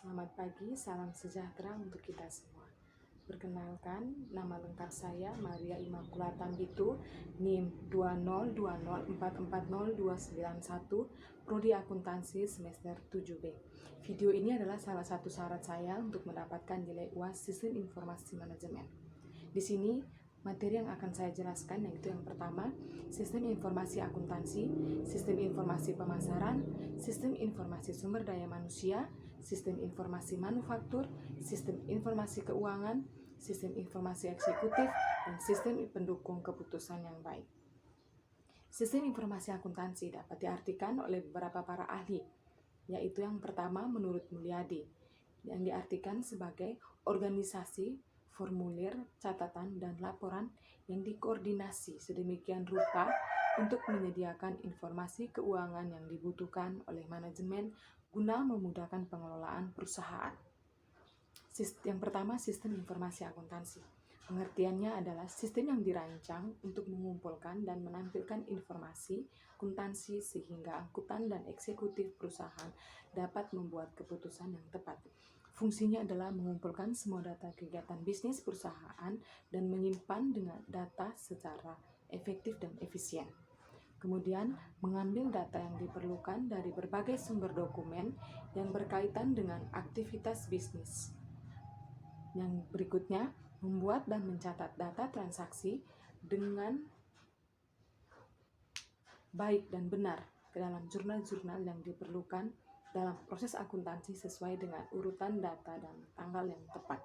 Selamat pagi, salam sejahtera untuk kita semua. Perkenalkan, nama lengkap saya Maria Immaculata Tambitu, NIM 20204402991, Prodi Akuntansi semester 7B. Video ini adalah salah satu syarat saya untuk mendapatkan nilai UAS Sistem Informasi Manajemen. Di sini materi yang akan saya jelaskan yaitu yang pertama, sistem informasi akuntansi, sistem informasi pemasaran, sistem informasi sumber daya manusia, sistem informasi manufaktur, sistem informasi keuangan, sistem informasi eksekutif, dan sistem pendukung keputusan yang baik. Sistem informasi akuntansi dapat diartikan oleh beberapa para ahli, yaitu yang pertama menurut Mulyadi, yang diartikan sebagai organisasi, formulir, catatan, dan laporan yang dikoordinasi sedemikian rupa untuk menyediakan informasi keuangan yang dibutuhkan oleh manajemen guna memudahkan pengelolaan perusahaan. Yang pertama, sistem informasi akuntansi. Pengertiannya adalah sistem yang dirancang untuk mengumpulkan dan menampilkan informasi akuntansi sehingga angkutan dan eksekutif perusahaan dapat membuat keputusan yang tepat. Fungsinya adalah mengumpulkan semua data kegiatan bisnis perusahaan dan menyimpan dengan data secara efektif dan efisien. Kemudian, mengambil data yang diperlukan dari berbagai sumber dokumen yang berkaitan dengan aktivitas bisnis. Yang berikutnya, membuat dan mencatat data transaksi dengan baik dan benar ke dalam jurnal-jurnal yang diperlukan dalam proses akuntansi sesuai dengan urutan data dan tanggal yang tepat.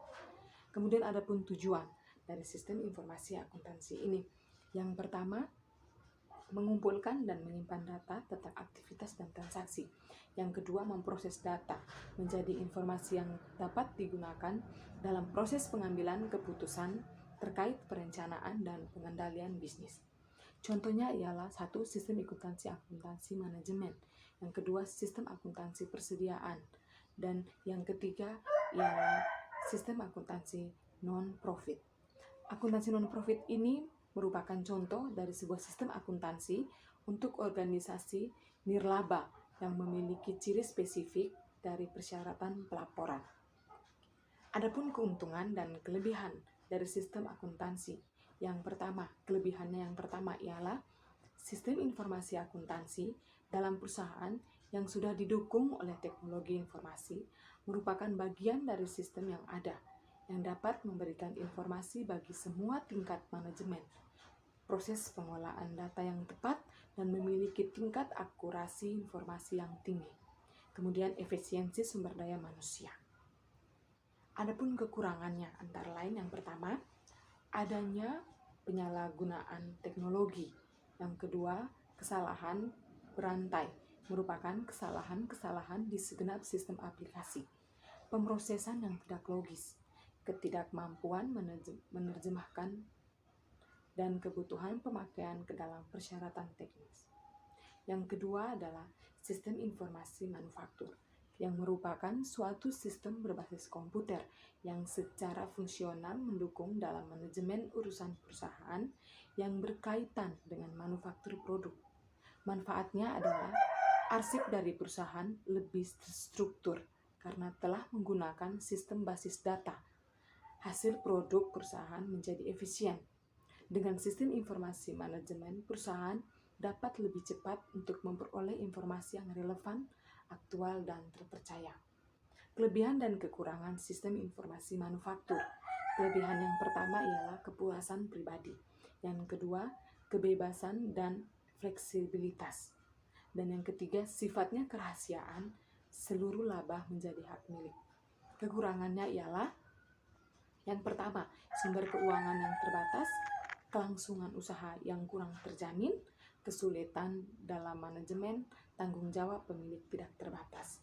Kemudian ada pun tujuan dari sistem informasi akuntansi ini. Yang pertama, mengumpulkan dan menyimpan data tentang aktivitas dan transaksi. Yang kedua, memproses data menjadi informasi yang dapat digunakan dalam proses pengambilan keputusan terkait perencanaan dan pengendalian bisnis. Contohnya ialah satu, sistem akuntansi manajemen. Yang kedua, sistem akuntansi persediaan. Dan yang ketiga ialah sistem akuntansi non-profit. Akuntansi non-profit ini merupakan contoh dari sebuah sistem akuntansi untuk organisasi nirlaba yang memiliki ciri spesifik dari persyaratan pelaporan. Adapun keuntungan dan kelebihan dari sistem akuntansi. Yang pertama, kelebihannya yang pertama ialah sistem informasi akuntansi dalam perusahaan yang sudah didukung oleh teknologi informasi merupakan bagian dari sistem yang ada yang dapat memberikan informasi bagi semua tingkat manajemen, proses pengolahan data yang tepat, dan memiliki tingkat akurasi informasi yang tinggi. Kemudian efisiensi sumber daya manusia. Adapun kekurangannya antara lain yang pertama, adanya penyalahgunaan teknologi. Yang kedua, kesalahan berantai merupakan kesalahan-kesalahan di segenap sistem aplikasi. Pemrosesan yang tidak logis, ketidakmampuan menerjemahkan dan kebutuhan pemakaian ke dalam persyaratan teknis. Yang kedua adalah sistem informasi manufaktur, yang merupakan suatu sistem berbasis komputer yang secara fungsional mendukung dalam manajemen urusan perusahaan yang berkaitan dengan manufaktur produk. Manfaatnya adalah arsip dari perusahaan lebih terstruktur karena telah menggunakan sistem basis data. Hasil produk perusahaan menjadi efisien. Dengan sistem informasi manajemen, perusahaan dapat lebih cepat untuk memperoleh informasi yang relevan, aktual, dan terpercaya. Kelebihan dan kekurangan sistem informasi manufaktur. Kelebihan yang pertama ialah kepuasan pribadi. Yang kedua, kebebasan dan fleksibilitas. Dan yang ketiga, sifatnya kerahasiaan, seluruh laba menjadi hak milik. Kekurangannya ialah yang pertama, sumber keuangan yang terbatas, kelangsungan usaha yang kurang terjamin, kesulitan dalam manajemen, tanggung jawab pemilik tidak terbatas.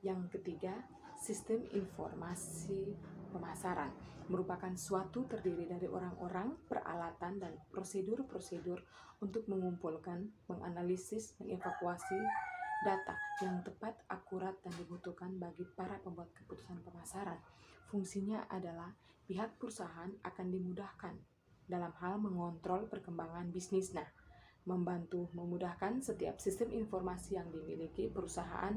Yang ketiga, sistem informasi pemasaran merupakan suatu terdiri dari orang-orang, peralatan, dan prosedur-prosedur untuk mengumpulkan, menganalisis, mengevakuasi data yang tepat, akurat, dan dibutuhkan bagi para pembuat keputusan pemasaran. Fungsinya adalah pihak perusahaan akan dimudahkan dalam hal mengontrol perkembangan bisnisnya, membantu memudahkan setiap sistem informasi yang dimiliki perusahaan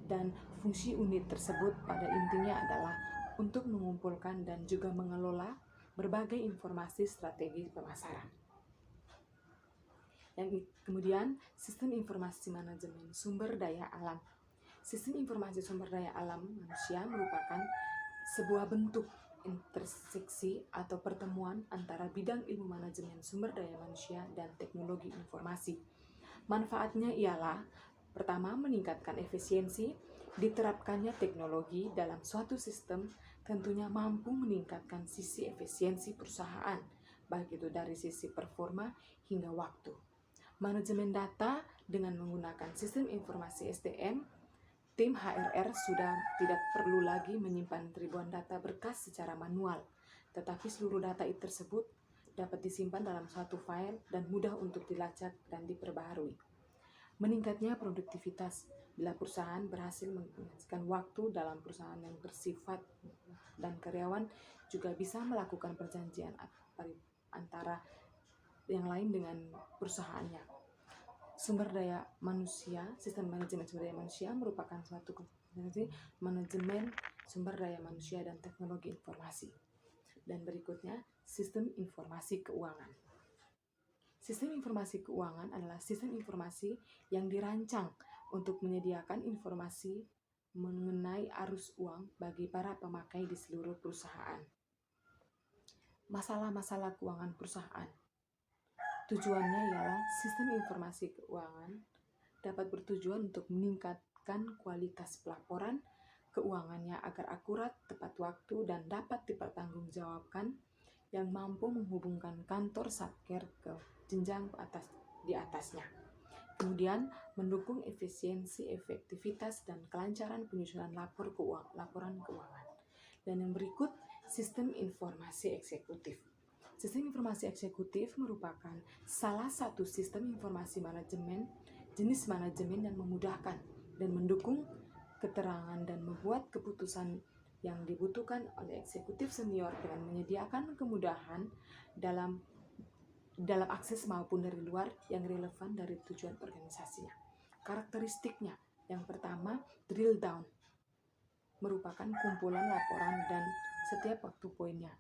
dan fungsi unit tersebut pada intinya adalah untuk mengumpulkan dan juga mengelola berbagai informasi strategi pemasaran. Yang kemudian, sistem informasi manajemen sumber daya alam. Sistem informasi sumber daya alam manusia merupakan sebuah bentuk interseksi atau pertemuan antara bidang ilmu manajemen sumber daya manusia dan teknologi informasi. Manfaatnya ialah, pertama, meningkatkan efisiensi. Diterapkannya teknologi dalam suatu sistem tentunya mampu meningkatkan sisi efisiensi perusahaan, baik itu dari sisi performa hingga waktu. Manajemen data dengan menggunakan sistem informasi SDM, tim HRR sudah tidak perlu lagi menyimpan ribuan data berkas secara manual, tetapi seluruh data tersebut dapat disimpan dalam suatu file dan mudah untuk dilacak dan diperbaharui. Meningkatnya produktivitas bila perusahaan berhasil menghabiskan waktu dalam perusahaan yang bersifat dan karyawan juga bisa melakukan perjanjian antara yang lain dengan perusahaannya. Sumber daya manusia, sistem manajemen sumber daya manusia merupakan suatu kompetensi manajemen sumber daya manusia dan teknologi informasi. Dan berikutnya, sistem informasi keuangan. Sistem informasi keuangan adalah sistem informasi yang dirancang untuk menyediakan informasi mengenai arus uang bagi para pemakai di seluruh perusahaan. Masalah-masalah keuangan perusahaan. Tujuannya ialah sistem informasi keuangan dapat bertujuan untuk meningkatkan kualitas pelaporan keuangannya agar akurat, tepat waktu, dan dapat dipertanggungjawabkan, yang mampu menghubungkan kantor Satker ke jenjang di atasnya. Kemudian, mendukung efisiensi, efektivitas, dan kelancaran penyusunan laporan keuangan. Dan yang berikut, sistem informasi eksekutif. Sistem informasi eksekutif merupakan salah satu sistem informasi manajemen, jenis manajemen yang memudahkan dan mendukung keterangan dan membuat keputusan yang dibutuhkan oleh eksekutif senior dengan menyediakan kemudahan dalam akses maupun dari luar yang relevan dari tujuan organisasinya. Karakteristiknya, yang pertama, drill down, merupakan kumpulan laporan dan setiap waktu poinnya.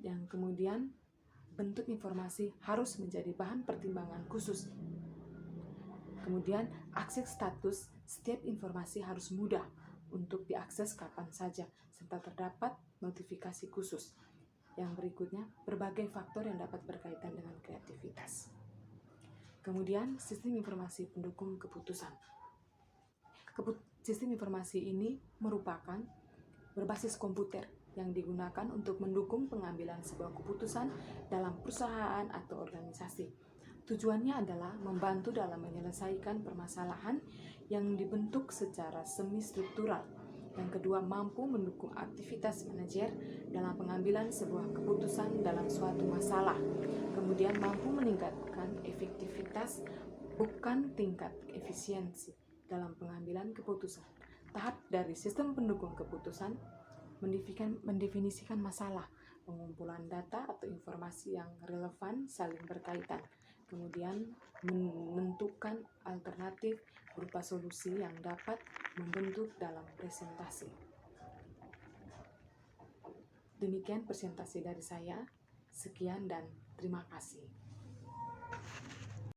Yang kemudian, bentuk informasi harus menjadi bahan pertimbangan khusus. Kemudian, akses status, setiap informasi harus mudah untuk diakses kapan saja, serta terdapat notifikasi khusus. Yang berikutnya, berbagai faktor yang dapat berkaitan dengan kreativitas. Kemudian, sistem informasi pendukung keputusan. Sistem informasi ini merupakan berbasis komputer yang digunakan untuk mendukung pengambilan sebuah keputusan dalam perusahaan atau organisasi. Tujuannya adalah membantu dalam menyelesaikan permasalahan yang dibentuk secara semi-struktural. Yang kedua, mampu mendukung aktivitas manajer dalam pengambilan sebuah keputusan dalam suatu masalah. Kemudian, mampu meningkatkan efektivitas, bukan tingkat efisiensi dalam pengambilan keputusan. Tahap dari sistem pendukung keputusan mendefinisikan masalah, pengumpulan data atau informasi yang relevan saling berkaitan. Kemudian menentukan alternatif berupa solusi yang dapat membentuk dalam presentasi. Demikian presentasi dari saya. Sekian dan terima kasih.